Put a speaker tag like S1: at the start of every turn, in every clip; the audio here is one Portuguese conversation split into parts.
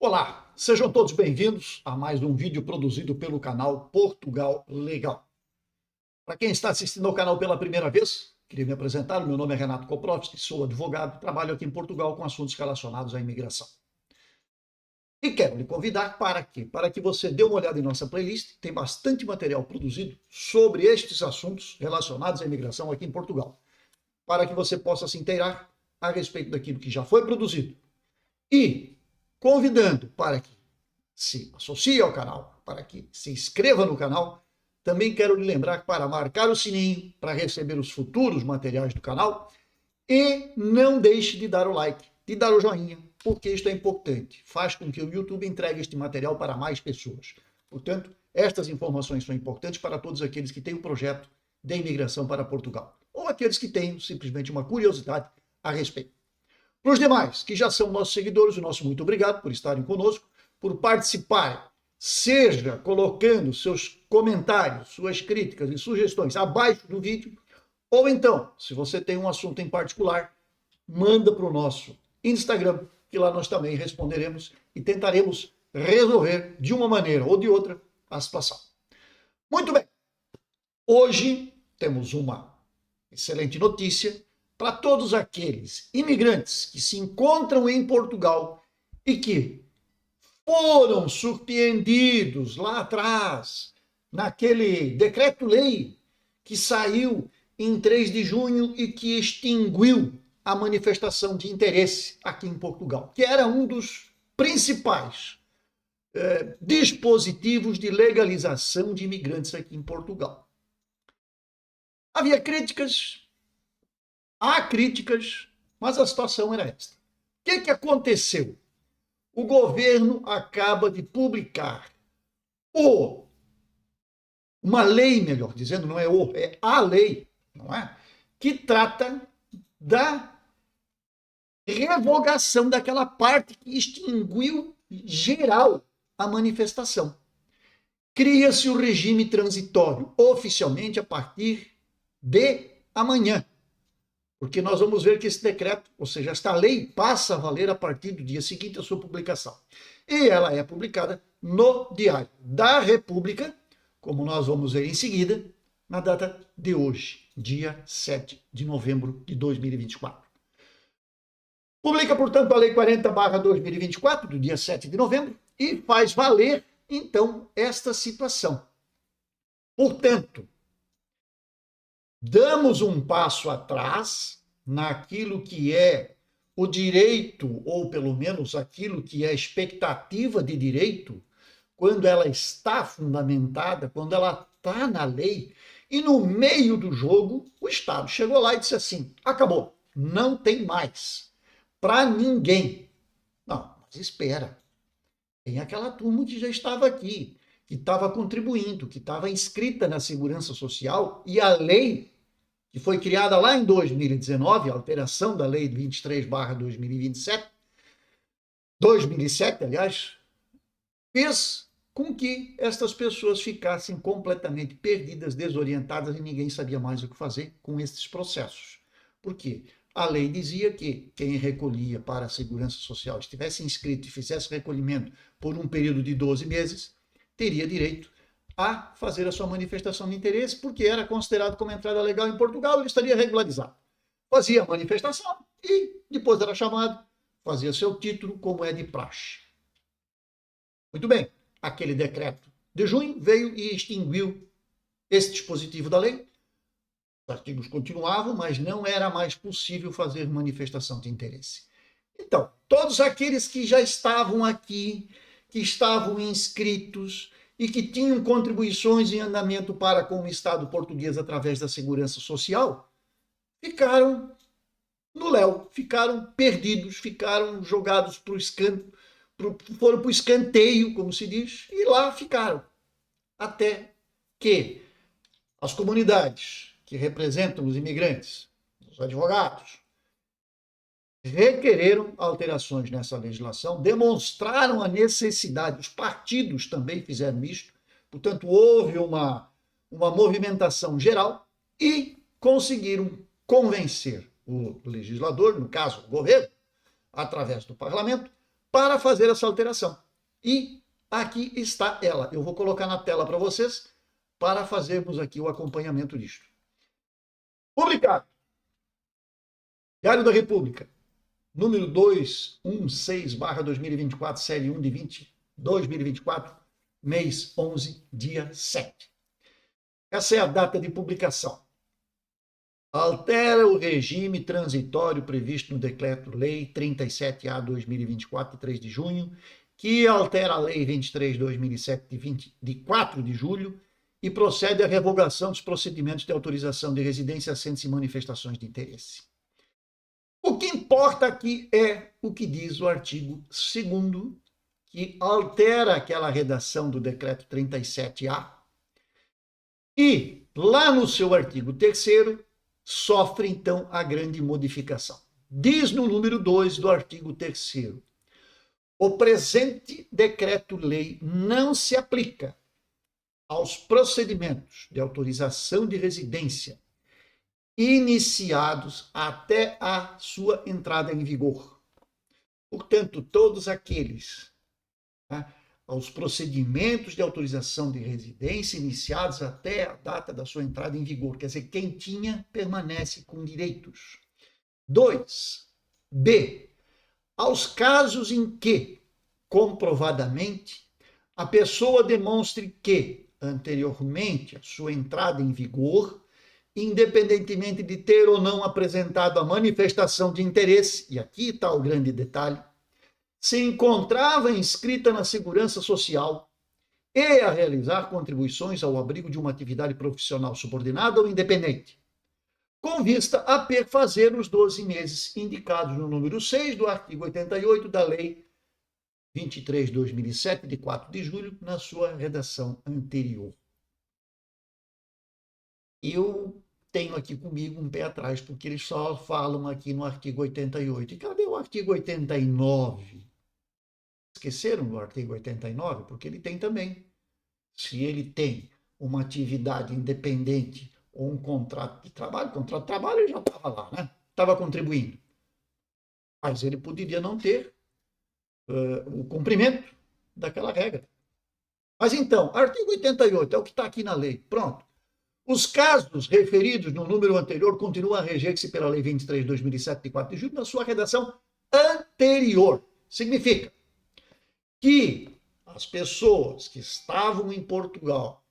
S1: Olá, sejam todos bem-vindos a mais um vídeo produzido pelo canal Portugal Legal. Para quem está assistindo ao canal pela primeira vez, queria me apresentar. Meu nome é Renato Koprowski, sou advogado e trabalho aqui em Portugal com assuntos relacionados à imigração. E quero lhe convidar para quê? Para que você dê uma olhada em nossa playlist, tem bastante material produzido sobre estes assuntos relacionados à imigração aqui em Portugal, para que você possa se inteirar a respeito daquilo que já foi produzido. E convidando para que se associe ao canal, para que se inscreva no canal. Também quero lhe lembrar para marcar o sininho para receber os futuros materiais do canal e não deixe de dar o like, de dar o joinha, porque isto é importante. Faz com que o YouTube entregue este material para mais pessoas. Portanto, estas informações são importantes para todos aqueles que têm um projeto de imigração para Portugal ou aqueles que têm simplesmente uma curiosidade a respeito. Para os demais, que já são nossos seguidores, o nosso muito obrigado por estarem conosco, por participarem, seja colocando seus comentários, suas críticas e sugestões abaixo do vídeo, ou então, se você tem um assunto em particular, manda para o nosso Instagram, que lá nós também responderemos e tentaremos resolver de uma maneira ou de outra a situação. Muito bem, hoje temos uma excelente notícia para todos aqueles imigrantes que se encontram em Portugal e que foram surpreendidos lá atrás, naquele decreto-lei que saiu em 3 de junho e que extinguiu a manifestação de interesse aqui em Portugal, que era um dos principais dispositivos de legalização de imigrantes aqui em Portugal. Havia críticas, há críticas, mas a situação era esta. O que aconteceu? O governo acaba de publicar uma lei, melhor dizendo, não é é a lei, não é? Que trata da revogação daquela parte que extinguiu geral a manifestação. Cria-se o regime transitório oficialmente a partir de amanhã. Porque nós vamos ver que esse decreto, ou seja, esta lei passa a valer a partir do dia seguinte à sua publicação. E ela é publicada no Diário da República, como nós vamos ver em seguida, na data de hoje, dia 7 de novembro de 2024. Publica, portanto, a Lei 40/2024, do dia 7 de novembro, e faz valer, então, esta situação. Portanto, damos um passo atrás naquilo que é o direito, ou pelo menos aquilo que é a expectativa de direito, quando ela está fundamentada, quando ela está na lei, e no meio do jogo, o Estado chegou lá e disse assim: acabou, não tem mais para ninguém. Não, mas espera, tem aquela turma que já estava aqui, que estava contribuindo, que estava inscrita na Segurança Social, e a lei que foi criada lá em 2019, a alteração da Lei 23/2027, 2007, aliás, fez com que estas pessoas ficassem completamente perdidas, desorientadas e ninguém sabia mais o que fazer com esses processos. Por quê? A lei dizia que quem recolhia para a Segurança Social, estivesse inscrito e fizesse recolhimento por um período de 12 meses, teria direito a fazer a sua manifestação de interesse, porque era considerado como entrada legal em Portugal, ele estaria regularizado. Fazia a manifestação e depois era chamado, fazia seu título, como é de praxe. Muito bem, aquele decreto de junho veio e extinguiu esse dispositivo da lei. Os artigos continuavam, mas não era mais possível fazer manifestação de interesse. Então, todos aqueles que já estavam aqui, que estavam inscritos e que tinham contribuições em andamento para com o Estado português através da Segurança Social, ficaram no léu, ficaram perdidos, ficaram jogados para o escanteio, foram para o escanteio, como se diz, e lá ficaram. Até que as comunidades que representam os imigrantes, os advogados, requereram alterações nessa legislação, demonstraram a necessidade, os partidos também fizeram isto, portanto, houve uma movimentação geral e conseguiram convencer o legislador, no caso o governo, através do parlamento, para fazer essa alteração. E aqui está ela. Eu vou colocar na tela para vocês para fazermos aqui o acompanhamento disto. Publicado. Diário da República, número 216/2024, série 1 de 2024, mês 11, dia 7. Essa é a data de publicação. Altera o regime transitório previsto no Decreto-Lei 37A/2024, de 3 de junho, que altera a Lei 23/2007, de 4 de julho, e procede à revogação dos procedimentos de autorização de residência, asssentos e manifestações de interesse. O que importa aqui é o que diz o artigo 2º, que altera aquela redação do Decreto 37A, e lá no seu artigo 3º, sofre, então, a grande modificação. Diz no número 2 do artigo 3º, o presente decreto-lei não se aplica aos procedimentos de autorização de residência iniciados até a sua entrada em vigor. Portanto, todos aqueles, aos procedimentos de autorização de residência iniciados até a data da sua entrada em vigor. Quer dizer, quem tinha permanece com direitos. 2. B. Aos casos em que, comprovadamente, a pessoa demonstre que, anteriormente à sua entrada em vigor, independentemente de ter ou não apresentado a manifestação de interesse, e aqui está o grande detalhe, se encontrava inscrita na Segurança Social e a realizar contribuições ao abrigo de uma atividade profissional subordinada ou independente, com vista a perfazer os 12 meses indicados no número 6 do artigo 88 da Lei 23/2007, de 4 de julho, na sua redação anterior. Eu tenho aqui comigo um pé atrás, porque eles só falam aqui no artigo 88. E cadê o artigo 89? Esqueceram do artigo 89? Porque ele tem também. Se ele tem uma atividade independente ou um contrato de trabalho ele já estava lá, né? Estava contribuindo. Mas ele poderia não ter o cumprimento daquela regra. Mas então, artigo 88 é o que está aqui na lei. Pronto. Os casos referidos no número anterior continuam a reger-se pela Lei 23/2007, de 4 de julho, na sua redação anterior. Significa que as pessoas que estavam em Portugal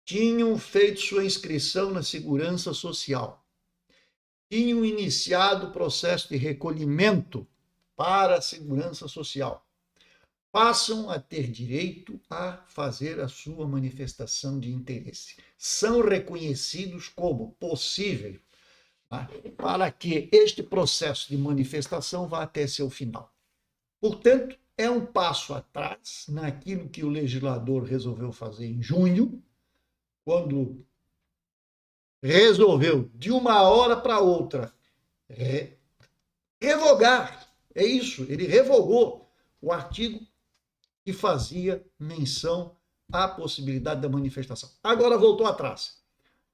S1: tinham feito sua inscrição na Segurança Social, tinham iniciado o processo de recolhimento para a Segurança Social, passam a ter direito a fazer a sua manifestação de interesse. São reconhecidos como possíveis, para que este processo de manifestação vá até seu final. Portanto, é um passo atrás naquilo que o legislador resolveu fazer em junho, quando resolveu, de uma hora para outra, revogar. É isso, ele revogou o artigo que fazia menção à possibilidade da manifestação. Agora voltou atrás.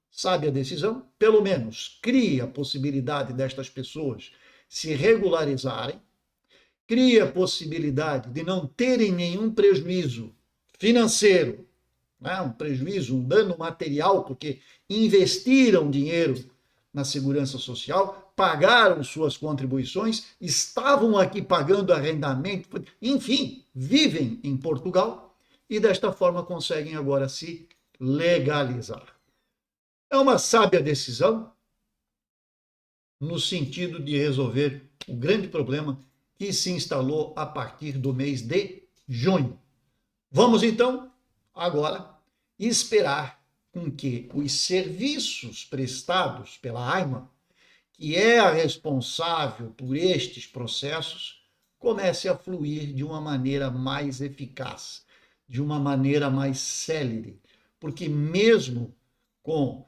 S1: Sabe a decisão? Pelo menos cria a possibilidade destas pessoas se regularizarem, cria a possibilidade de não terem nenhum prejuízo financeiro, um prejuízo, um dano material, porque investiram dinheiro na Segurança Social, pagaram suas contribuições, estavam aqui pagando arrendamento, enfim, vivem em Portugal e desta forma conseguem agora se legalizar. É uma sábia decisão no sentido de resolver o grande problema que se instalou a partir do mês de junho. Vamos então, agora, esperar com que os serviços prestados pela AIMA, que é a responsável por estes processos, comece a fluir de uma maneira mais eficaz, de uma maneira mais célere, porque mesmo com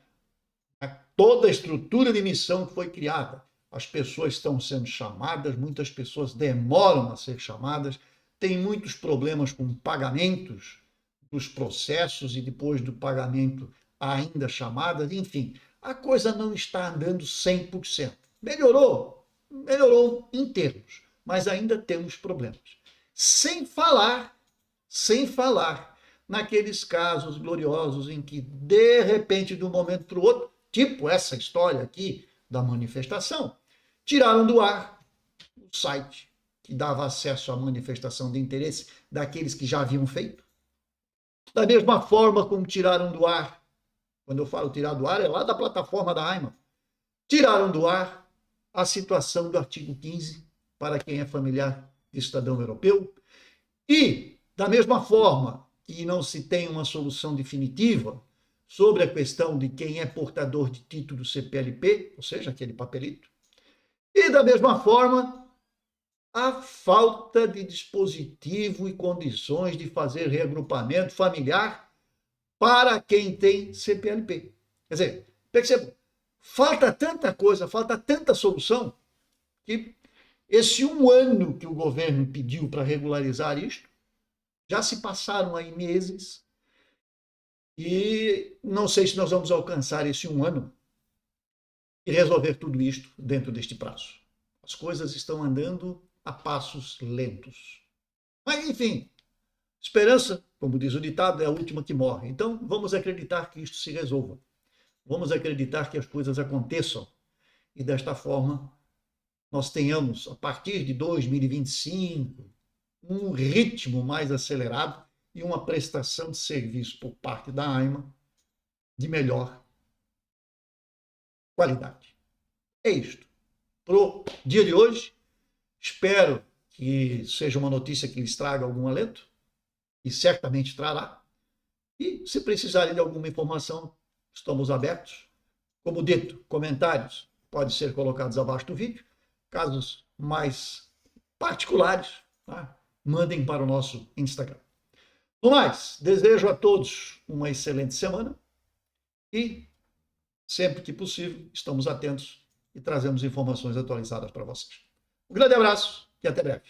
S1: toda a estrutura de missão que foi criada, as pessoas estão sendo chamadas, muitas pessoas demoram a ser chamadas, tem muitos problemas com pagamentos dos processos e depois do pagamento ainda chamadas, enfim, a coisa não está andando 100%. Melhorou em termos, mas ainda temos problemas. Sem falar naqueles casos gloriosos em que, de repente, de um momento para o outro, tipo essa história aqui da manifestação, tiraram do ar o site que dava acesso à manifestação de interesse daqueles que já haviam feito. Da mesma forma como tiraram do ar, quando eu falo tirar do ar, é lá da plataforma da AIMA, tiraram do ar a situação do artigo 15 para quem é familiar de cidadão europeu. E, da mesma forma que não se tem uma solução definitiva sobre a questão de quem é portador de título CPLP, ou seja, aquele papelito, e, da mesma forma, a falta de dispositivo e condições de fazer reagrupamento familiar para quem tem CPLP. Quer dizer, perceba, falta tanta coisa, falta tanta solução, que esse 1 ano que o governo pediu para regularizar isto, já se passaram aí meses e não sei se nós vamos alcançar esse 1 ano e resolver tudo isto dentro deste prazo. As coisas estão andando a passos lentos. Mas, enfim, esperança, como diz o ditado, é a última que morre. Então, vamos acreditar que isto se resolva. Vamos acreditar que as coisas aconteçam e, desta forma, nós tenhamos, a partir de 2025, um ritmo mais acelerado e uma prestação de serviço por parte da AIMA de melhor qualidade. É isto. Para o dia de hoje, espero que seja uma notícia que lhes traga algum alento, e certamente trará. E, se precisarem de alguma informação, estamos abertos. Como dito, comentários podem ser colocados abaixo do vídeo. Casos mais particulares, tá? Mandem para o nosso Instagram. No mais, desejo a todos uma excelente semana e, sempre que possível, estamos atentos e trazemos informações atualizadas para vocês. Um grande abraço e até breve.